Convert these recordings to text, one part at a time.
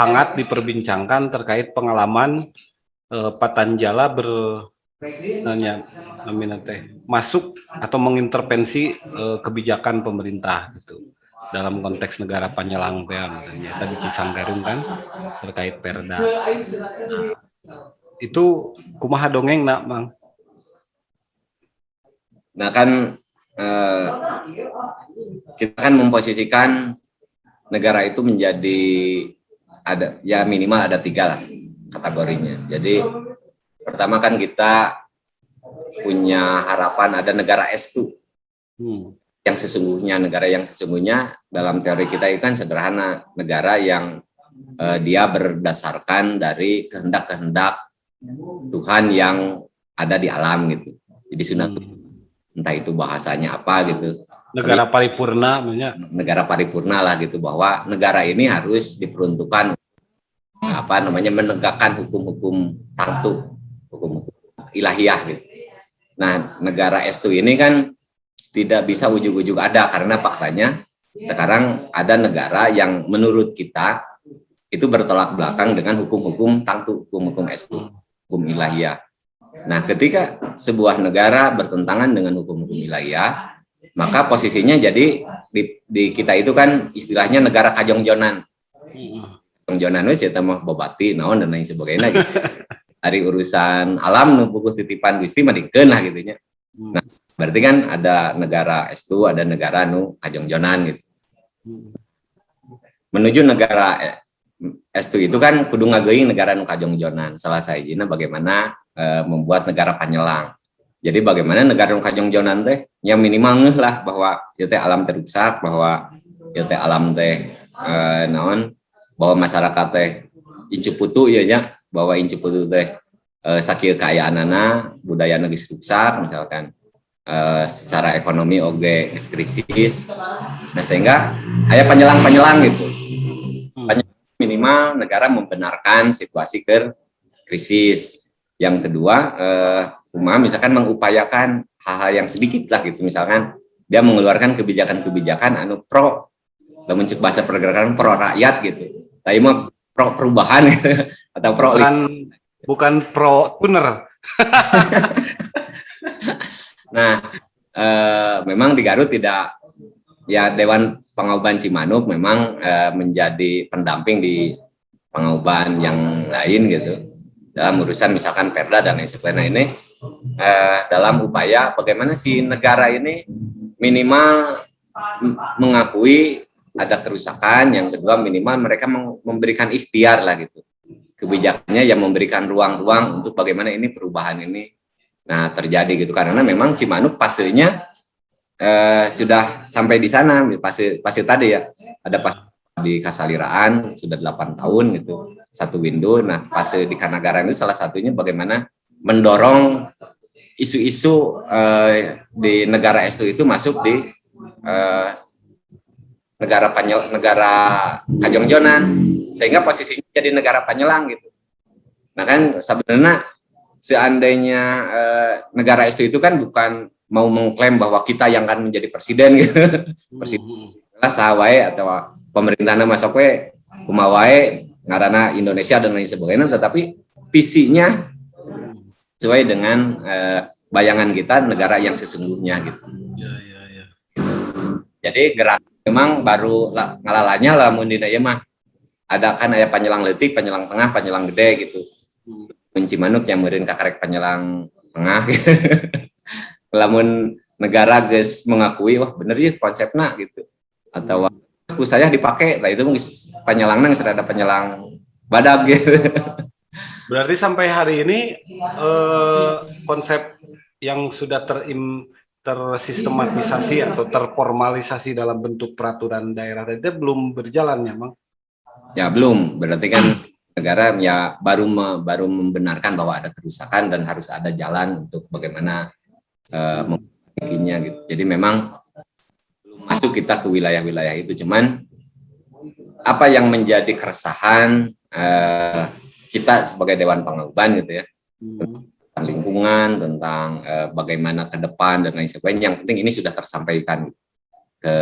hangat diperbincangkan terkait pengalaman Patanjala masuk atau mengintervensi kebijakan pemerintah gitu dalam konteks negara Panyelang tadi Cisanggarung kan terkait Perda. Itu kumaha dongeng nak Bang? Nah kan kita kan memposisikan negara itu menjadi ada ya minimal ada 3 lah kategorinya. Jadi pertama kan kita punya harapan ada negara S2 yang sesungguhnya. Negara yang sesungguhnya dalam teori kita itu kan sederhana, negara yang dia berdasarkan dari kehendak-kehendak Tuhan yang ada di alam gitu. Jadi sunat entah itu bahasanya apa gitu. Negara paripurna, negara paripurna lah gitu, bahwa negara ini harus diperuntukkan menegakkan hukum-hukum tertentu, hukum ilahiyah gitu. Nah, negara S2 ini kan tidak bisa ujug-ujug ada, karena faktanya sekarang ada negara yang menurut kita itu bertolak belakang dengan hukum-hukum tertentu, hukum-hukum S2, hukum ilahiyah. Nah, ketika sebuah negara bertentangan dengan hukum-hukum ilahiyah, maka posisinya jadi di kita itu kan istilahnya negara kajongjonan. Kajongjonan wis ya mah bobati naon dan lain sebagainya gitu. Dari urusan alam nu puguh titipan Gusti mah dikeun lah gitu nya. Nah, berarti kan ada negara S2, ada negara nu kajongjonan gitu. Menuju negara S2 itu kan kudu ngageuing negara nu kajongjonan. Salah sahijina bagaimana membuat negara Panyelang. Jadi bagaimana negara nu kajongjonan teh yang minimal ngeuh lah bahwa ieu teh alam teh rusak, bahwa ieu teh alam teh bahwa masyarakat teh incu putu ya nya, bahwa incu putu teh sakieu kaayaanana, budayana geus rusak misalkan. Secara ekonomi oge geus krisis. Nah, sehingga aya panyelang-panyelang gitu. Minimal negara membenarkan situasi krisis. Yang kedua, misalkan mengupayakan hal-hal yang sedikit lah gitu, misalkan dia mengeluarkan kebijakan-kebijakan anu pro, dalam bahasa pergerakan pro rakyat gitu. Tapi mah pro perubahan gitu, atau pro bukan pro tuner. Nah, memang di Garut tidak, ya Dewan Pangauban Cimanuk memang menjadi pendamping di pangauban yang lain gitu dalam urusan misalkan Perda dan lain sebagainya ini, dalam upaya bagaimana si negara ini minimal mengakui ada kerusakan, yang kedua minimal mereka memberikan ikhtiar lah gitu, kebijakannya yang memberikan ruang-ruang untuk bagaimana ini perubahan ini terjadi gitu, karena memang Cimanuk fasenya sudah sampai di sana, fase tadi ya, ada fase di Kasaliraan sudah 8 tahun gitu, satu window. Nah, fase di Kanagaran itu salah satunya bagaimana mendorong isu-isu di negara S2 itu masuk di negara kajongjonan, sehingga posisinya jadi negara Panyelang gitu. Nah kan sebenarnya seandainya negara S2 itu kan bukan mau mengklaim bahwa kita yang akan menjadi presiden gitu. Presiden sawae atau pemerintahnya masuk we kumawae ngaranna Indonesia dan lain sebagainya, tetapi visinya sesuai dengan bayangan kita negara yang sesungguhnya gitu. Jadi gerak memang baru ngalalanya lah mun dina ieu mah ada kan aya Panyelang leutik, Panyelang tengah, Panyelang gede gitu. Mun Cimanuk yang meureun kakarek Panyelang tengah gitu. Lamun negara geus mengakui wah bener ya konsepna gitu, atau aku saya dipakai, nah itu Panyelangna geus rada Panyelang badag gitu. Berarti sampai hari ini konsep yang sudah tersistematisasi atau terformalisasi dalam bentuk peraturan daerah itu belum berjalan ya, Bang? Ya belum, berarti kan negara ya baru membenarkan bahwa ada kerusakan dan harus ada jalan untuk bagaimana memperbaikinya gitu. Jadi memang belum masuk kita ke wilayah-wilayah itu, cuman apa yang menjadi keresahan kita sebagai Dewan Pangauban gitu ya, tentang lingkungan, tentang bagaimana ke depan dan lain sebagainya. Yang penting ini sudah tersampaikan ke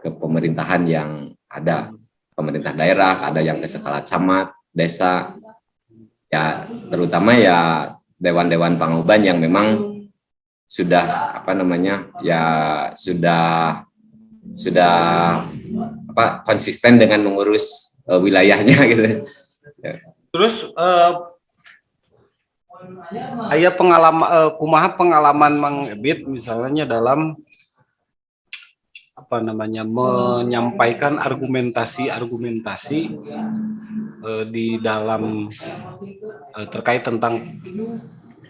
pemerintahan yang ada. pemerintah daerah, ada yang ke skala camat, desa, ya terutama ya dewan-dewan pangauban yang memang sudah apa namanya ya sudah apa konsisten dengan mengurus wilayahnya gitu. Ya. Terus aya pengalaman kumaha pengalaman Mang Ebit misalnya dalam apa namanya menyampaikan argumentasi di dalam terkait tentang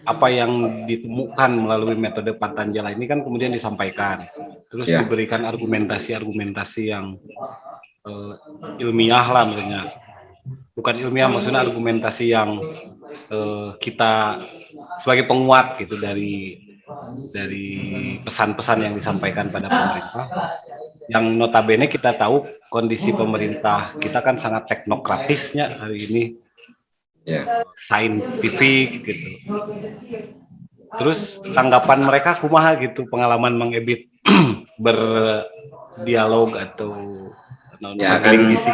apa yang ditemukan melalui metode Patanjala ini kan kemudian disampaikan, terus Ya. diberikan argumentasi yang ilmiah lah misalnya, bukan ilmiah maksudnya argumentasi yang kita sebagai penguat gitu dari pesan-pesan yang disampaikan pada pemerintah, yang notabene kita tahu kondisi pemerintah kita kan sangat teknokratisnya hari ini, Ya. saintifik gitu. Terus tanggapan mereka kumaha gitu, pengalaman Mang Ebit berdialog atau Ya, berlingkisi.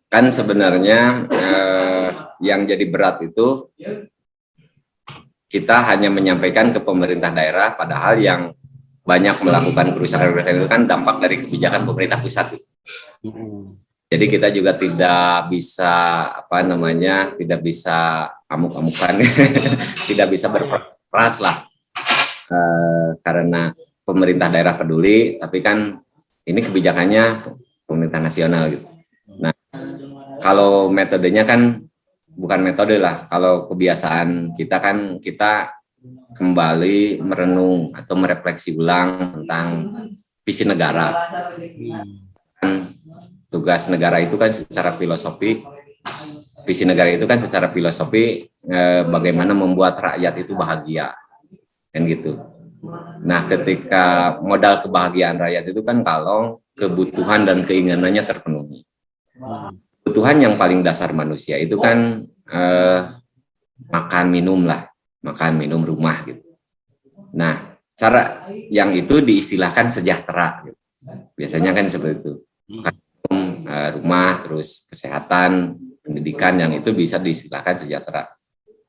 Kan sebenarnya yang jadi berat itu kita hanya menyampaikan ke pemerintah daerah, padahal yang banyak melakukan kerusakan itu kan dampak dari kebijakan pemerintah pusat. Jadi kita juga tidak bisa apa namanya, tidak bisa amuk-amukan, tidak bisa berperas lah, karena pemerintah daerah peduli, tapi kan ini kebijakannya pemerintah nasional gitu. Nah, kalau metodenya kan bukan metode lah, kalau kebiasaan kita kan kita kembali merenung atau merefleksi ulang tentang visi negara. Tugas negara itu kan secara filosofi, visi negara itu kan secara filosofi bagaimana membuat rakyat itu bahagia, kan gitu. Nah, ketika modal kebahagiaan rakyat itu kan kalau kebutuhan dan keinginannya terpenuhi. Kebutuhan yang paling dasar manusia itu kan makan minum lah, makan minum rumah gitu. Nah, cara yang itu diistilahkan sejahtera gitu. Biasanya kan seperti itu. Rumah, terus kesehatan, pendidikan, yang itu bisa diistilahkan sejahtera.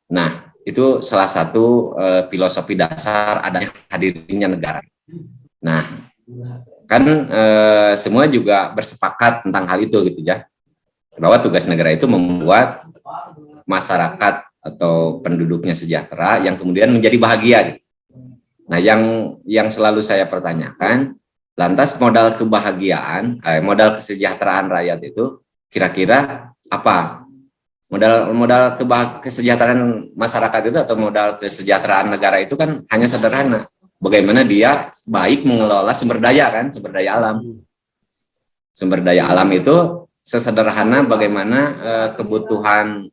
Nah, itu salah satu filosofi dasar adanya hadirnya negara. Nah, kan semua juga bersepakat tentang hal itu gitu ya, bahwa tugas negara itu membuat masyarakat atau penduduknya sejahtera yang kemudian menjadi bahagia. Nah, yang selalu saya pertanyakan, lantas modal kebahagiaan, modal kesejahteraan rakyat itu kira-kira apa? Modal kesejahteraan masyarakat itu atau modal kesejahteraan negara itu kan hanya sederhana. Bagaimana dia baik mengelola sumber daya kan, sumber daya alam. Sumber daya alam itu sesederhana bagaimana kebutuhan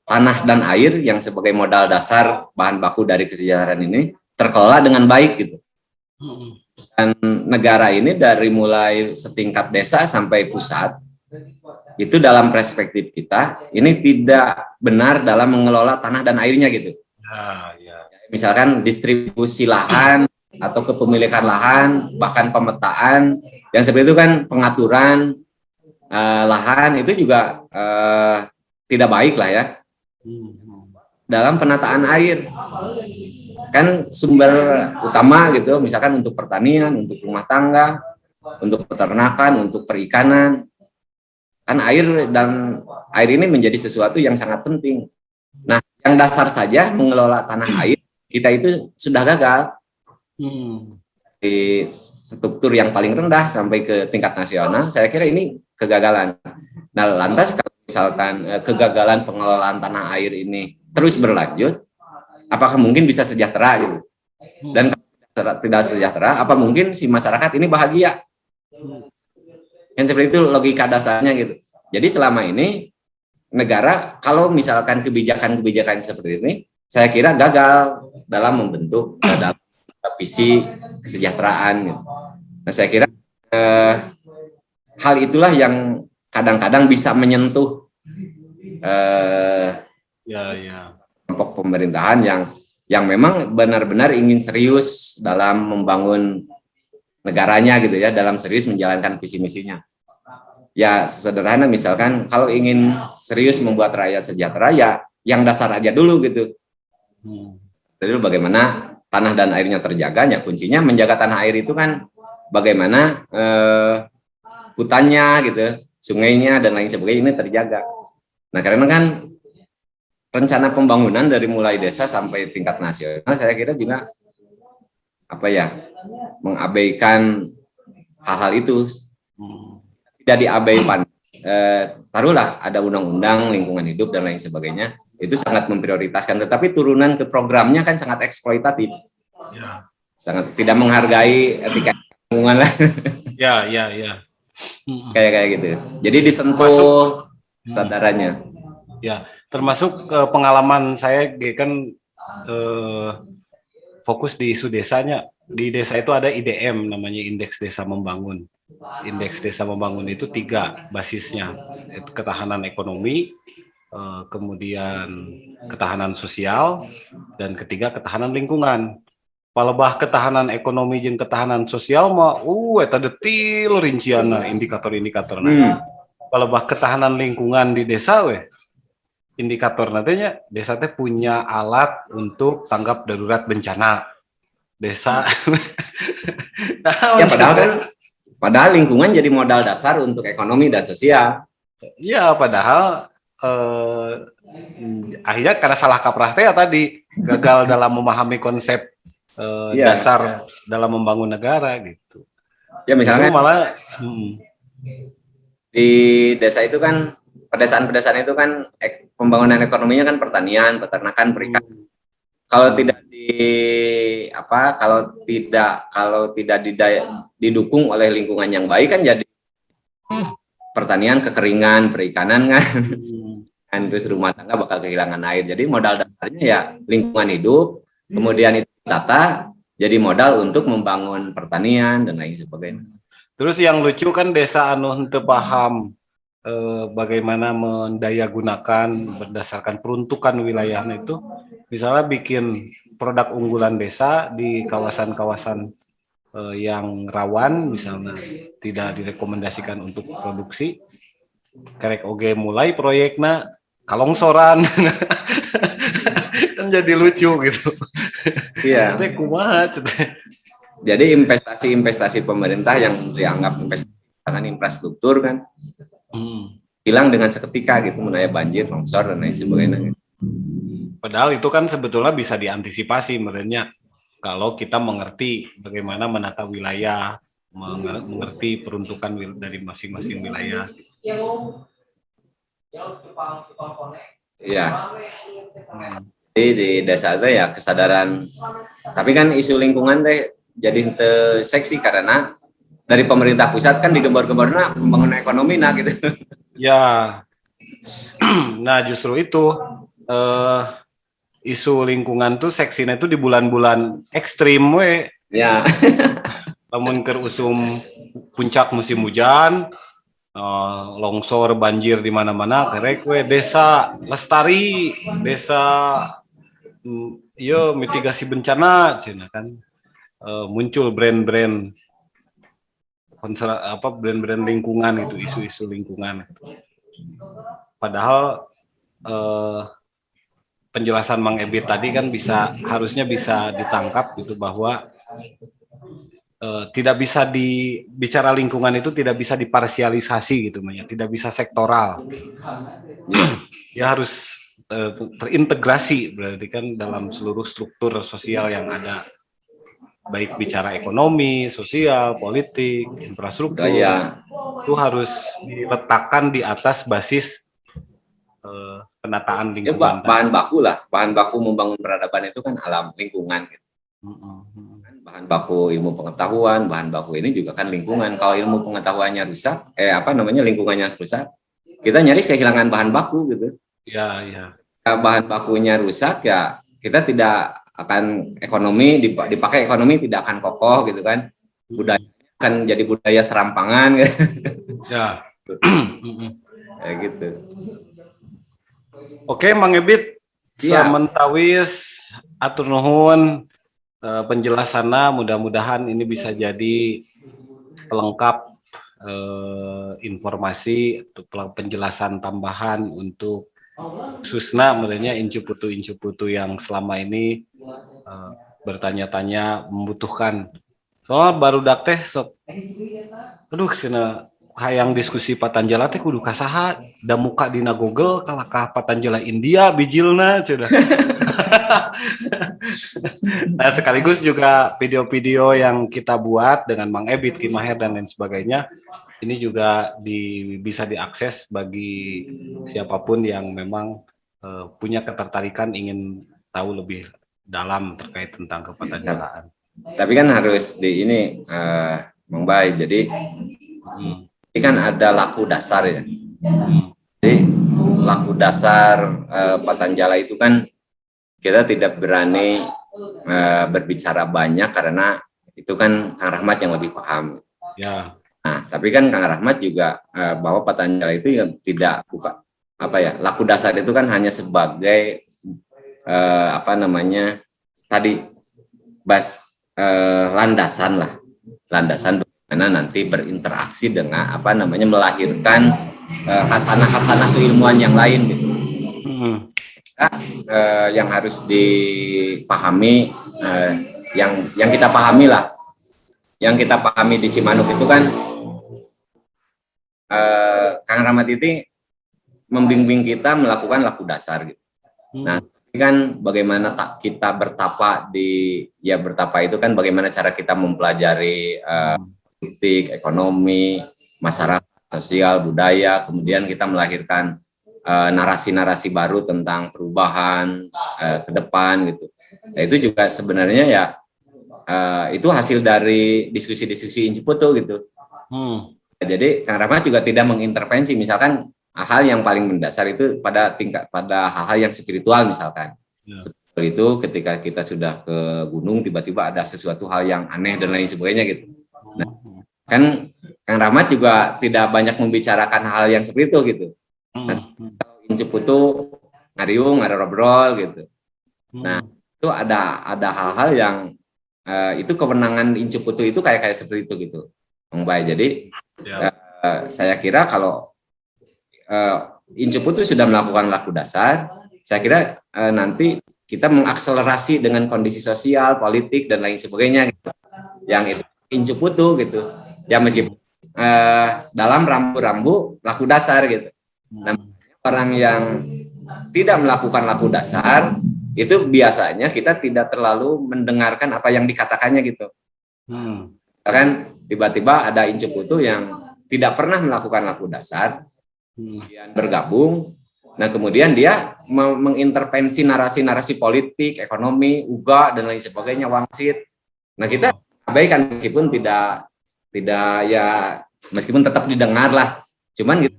tanah dan air yang sebagai modal dasar bahan baku dari kesejahteraan ini terkelola dengan baik gitu. Dan negara ini dari mulai setingkat desa sampai pusat, itu dalam perspektif kita ini tidak benar dalam mengelola tanah dan airnya gitu. Misalkan distribusi lahan atau kepemilikan lahan, bahkan pemetaan, yang seperti itu kan pengaturan lahan itu juga tidak baik lah ya. Dalam penataan air, kan sumber utama gitu, misalkan untuk pertanian, untuk rumah tangga, untuk peternakan, untuk perikanan, kan air ini menjadi sesuatu yang sangat penting. Nah, yang dasar saja mengelola tanah air kita itu sudah gagal. Di struktur yang paling rendah sampai ke tingkat nasional, saya kira ini kegagalan. Nah, lantas kalau misalkan kegagalan pengelolaan tanah air ini terus berlanjut, apakah mungkin bisa sejahtera gitu? Dan kalau tidak sejahtera, apa mungkin si masyarakat ini bahagia? Yang seperti itu logika dasarnya gitu. Jadi selama ini negara kalau misalkan kebijakan-kebijakan seperti ini, saya kira gagal dalam membentuk dalam visi kesejahteraan gitu. Nah, saya kira hal itulah yang kadang-kadang bisa menyentuh kelompok pemerintahan yang memang benar-benar ingin serius dalam membangun negaranya gitu ya dalam serius menjalankan visi misinya. Ya sederhana misalkan kalau ingin serius membuat rakyat sejahtera ya yang dasar aja dulu gitu. Jadi bagaimana tanah dan airnya terjaga, ya kuncinya menjaga tanah air itu kan bagaimana hutannya gitu, sungainya dan lain sebagainya ini terjaga. Nah karena kan rencana pembangunan dari mulai desa sampai tingkat nasional saya kira juga apa ya mengabaikan hal-hal itu, tidak diabaikan. Taruhlah ada undang-undang lingkungan hidup dan lain sebagainya itu sangat memprioritaskan, tetapi turunan ke programnya kan sangat eksploitatif, sangat tidak menghargai etika lingkungan lah. Ya. kayak gitu. Jadi disentuh kesadarannya. Ya, termasuk pengalaman saya kan fokus di isu desanya. Di desa itu ada IDM namanya Indeks Desa Membangun. Indeks Desa Membangun itu 3 basisnya, itu ketahanan ekonomi, kemudian ketahanan sosial, dan ketiga ketahanan lingkungan. Palebah ketahanan ekonomi jeung ketahanan sosial mah eta detil rincianna indikator-indikatorna. Palebah ketahanan lingkungan di desa indikator nantinya desa teh punya alat untuk tanggap darurat bencana. Desa ya padahal lingkungan jadi modal dasar untuk ekonomi dan sosial. Ya padahal akhirnya karena salah kaprah teh tadi gagal dalam memahami konsep dasar dalam membangun negara gitu. Ya misalnya malah di desa itu kan pedesaan-pedesaan itu kan pembangunan ekonominya kan pertanian, peternakan, perikanan. Kalau tidak didukung oleh lingkungan yang baik kan jadi pertanian kekeringan, perikanan kan. Terus rumah tangga bakal kehilangan air. Jadi modal dasarnya ya lingkungan hidup, kemudian itu tata jadi modal untuk membangun pertanian dan lain sebagainya. Terus yang lucu kan desa anu henteu paham bagaimana mendayagunakan berdasarkan peruntukan wilayahnya itu, misalnya bikin produk unggulan desa di kawasan-kawasan yang rawan, misalnya tidak direkomendasikan untuk produksi, kerek oge mulai proyeknya kalongsoran. Kan jadi lucu gitu. Iya. Kumaha. Jadi investasi pemerintah yang dianggap investasi infrastruktur kan hilang dengan seketika gitu, menaya banjir, longsor dan lain sebagainya. Padahal itu kan sebetulnya bisa diantisipasi sebenarnya kalau kita mengerti bagaimana menata wilayah, mengerti peruntukan dari masing-masing wilayah. Iya. Jadi di desa itu ya kesadaran. Tapi kan isu lingkungan teh jadi seksi karena dari pemerintah pusat kan digembor-gemborna pembangunan ekonomi nah gitu. Ya, nah justru itu isu lingkungan tuh seksinya tuh di bulan-bulan ekstrim Ya. Lamun keur usum puncak musim hujan, longsor banjir di mana-mana, kerek desa lestari, desa mitigasi bencana, cina kan muncul brand-brand brand-brand lingkungan itu, isu-isu lingkungan. Padahal penjelasan Mang Ebit tadi kan harusnya bisa ditangkap gitu bahwa tidak bisa bicara lingkungan itu tidak bisa diparsialisasi gitu, tidak bisa sektoral. Ya harus terintegrasi berarti kan dalam seluruh struktur sosial yang ada. Baik bicara ekonomi, sosial, politik, infrastruktur, itu harus diletakkan di atas basis penataan lingkungan. Bahan baku membangun peradaban itu kan alam lingkungan. Gitu. Bahan baku ilmu pengetahuan, bahan baku ini juga kan lingkungan. Kalau ilmu pengetahuannya rusak, lingkungannya rusak, kita nyaris kehilangan bahan baku gitu. Ya. Bahan bakunya rusak ya kita tidak akan dipakai ekonomi tidak akan kokoh gitu kan, budaya akan jadi budaya serampangan gitu. Ya. Kayak gitu. Oke, Mang Ebit, samentawis atur nuhun penjelasannya, mudah-mudahan ini bisa jadi pelengkap informasi atau penjelasan tambahan untuk khususnya menurutnya incu-putu yang selama ini bertanya-tanya membutuhkan. Soalnya baru dak teh sok, aduh cina hayang diskusi Patanjala teh kudu kasaha, da muka dina Google kalakah Patanjala India bijilna cenah. Nah, sekaligus juga video-video yang kita buat dengan Mang Ebit, Ki Maher dan lain sebagainya, ini juga bisa diakses bagi siapapun yang memang punya ketertarikan ingin tahu lebih dalam terkait tentang kepatanjalaan. Tapi kan harus di ini, Mang Bay. Jadi ini kan ada laku dasar ya. Jadi laku dasar Patanjala itu kan kita tidak berani berbicara banyak karena itu kan Kang Rahmat yang lebih paham. Ya. Nah, tapi kan Kang Rahmat juga bahwa Patanjala itu yang tidak buka apa ya, laku dasar itu kan hanya sebagai tadi landasan bagaimana nanti berinteraksi dengan melahirkan hasanah keilmuan yang lain gitu. Yang harus dipahami, yang kita pahami lah, yang kita pahami di Cimanuk itu kan Kang Rahmat itu membimbing kita melakukan laku dasar gitu. Nah, kan bagaimana kita bertapa bertapa itu kan bagaimana cara kita mempelajari politik, ekonomi, masyarakat, sosial, budaya, kemudian kita melahirkan narasi-narasi baru tentang perubahan ke depan gitu. Nah, itu juga sebenarnya ya itu hasil dari diskusi-diskusi Incuputu gitu. Jadi Kang Rahmat juga tidak mengintervensi, misalkan hal yang paling mendasar itu pada hal-hal yang spiritual misalkan. Seperti itu ketika kita sudah ke gunung tiba-tiba ada sesuatu hal yang aneh dan lain sebagainya gitu. Nah, kan Kang Rahmat juga tidak banyak membicarakan hal yang seperti itu gitu. Nah, Incuputu ngariung, ngobrol gitu. Nah, itu ada hal-hal yang itu kewenangan Incuputu itu kayak seperti itu gitu. Bang Bay. Jadi saya kira kalau Incuputu sudah melakukan laku dasar, saya kira nanti kita mengakselerasi dengan kondisi sosial, politik dan lain sebagainya gitu. Yang itu Incuputu gitu. Ya meskipun dalam rambu-rambu laku dasar gitu. Nah, orang yang tidak melakukan laku dasar itu biasanya kita tidak terlalu mendengarkan apa yang dikatakannya gitu. Kan tiba-tiba ada Incuputu yang tidak pernah melakukan laku dasar, kemudian bergabung, nah kemudian dia mengintervensi narasi-narasi politik, ekonomi, UGA dan lain sebagainya, wangsit. Nah kita abaikan meskipun tidak ya meskipun tetap didengar lah, cuman gitu,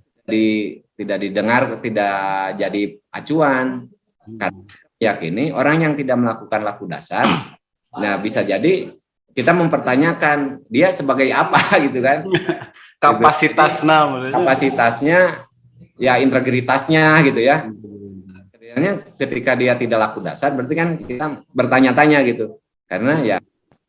tidak didengar, tidak jadi acuan. Karena yakini orang yang tidak melakukan laku dasar, nah bisa jadi kita mempertanyakan dia sebagai apa gitu kan. Kapasitasnya ya integritasnya gitu ya. Sebenarnya ketika dia tidak laku dasar berarti kan kita bertanya-tanya gitu. Karena ya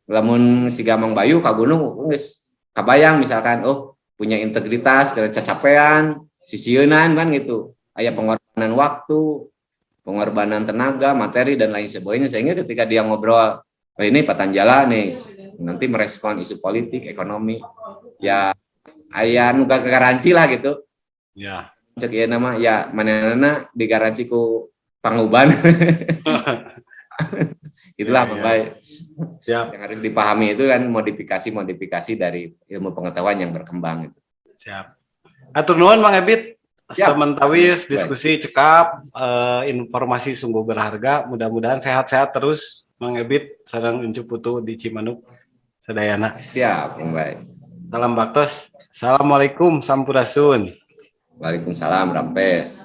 lamun si Gamang Bayu ka gunung geus kabayang misalkan punya integritas, kecapean, sisieun kan gitu. Aya pengorbanan waktu, pengorbanan tenaga, materi dan lain sebagainya sehingga ketika dia ngobrol ini Patanjala nih nanti merespon isu politik, ekonomi ya aya nu garansi lah gitu. Ya. Cek ieu nama ya manehna digaransi ku Panguban. Itulah Bang Bay. Siap. Yang harus dipahami itu kan modifikasi dari ilmu pengetahuan yang berkembang itu. Siap. Atur nuhun Mang Ebit. Sementawis diskusi cekap, informasi sungguh berharga. Mudah-mudahan sehat-sehat terus Mang Ebit sareng Incuputu di Cimanuk sadayana. Siap, Bang Bay. Salam baktos. Assalamualaikum sampurasun. Waalaikumsalam Rampes.